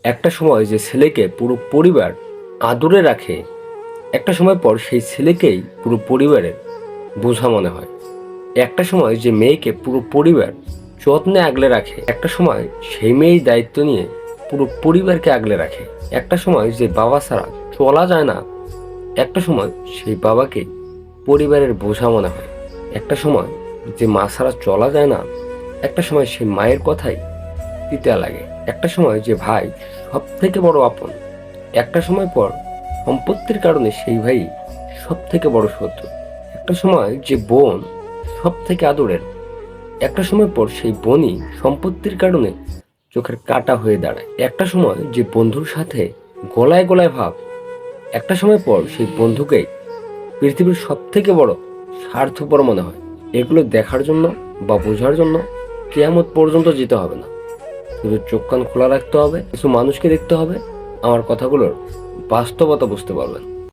একটা সময় যে ছেলেকে পুরো পরিবার আদরে রাখে, একটা সময় পর সেই ছেলেকেই পুরো পরিবারের বোঝা মনে হয়। একটা সময় যে মেয়েকে পুরো পরিবার যত্নে আগলে রাখে, একটা সময় সেই মেয়েই দায়িত্ব নিয়ে পুরো পরিবারকে আগলে রাখে। একটা সময় যে বাবা ছাড়া চলা যায় না, একটা সময় সেই বাবাকে পরিবারের বোঝা মনে হয়। একটা সময় যে মা ছাড়া চলা যায় না, একটা সময় সেই মায়ের কথাই তিতা লাগে। একটা সময় যে ভাই সব থেকে বড় আপন, একটা সময় পর সম্পত্তির কারণে সেই ভাই সব থেকে বড় শত্রু। একটা সময় যে বোন সব থেকে আদরের, একটা সময় পর সেই বোনই সম্পত্তির কারণে চোখের কাঁটা হয়ে দাঁড়ায়। একটা সময় যে বন্ধুর সাথে গলায় গলায় ভাব, একটা সময় পর সেই বন্ধুকেই পৃথিবীর সব থেকে বড় স্বার্থপর মনে হয়। এগুলো দেখার জন্য বা বোঝার জন্য কিয়ামত পর্যন্ত যেতে হবে না, শুধু চোখ কান খোলা রাখতে হবে, কিছু মানুষকে দেখতে হবে, আমার কথাগুলোর বাস্তবতা বুঝতে পারবেন।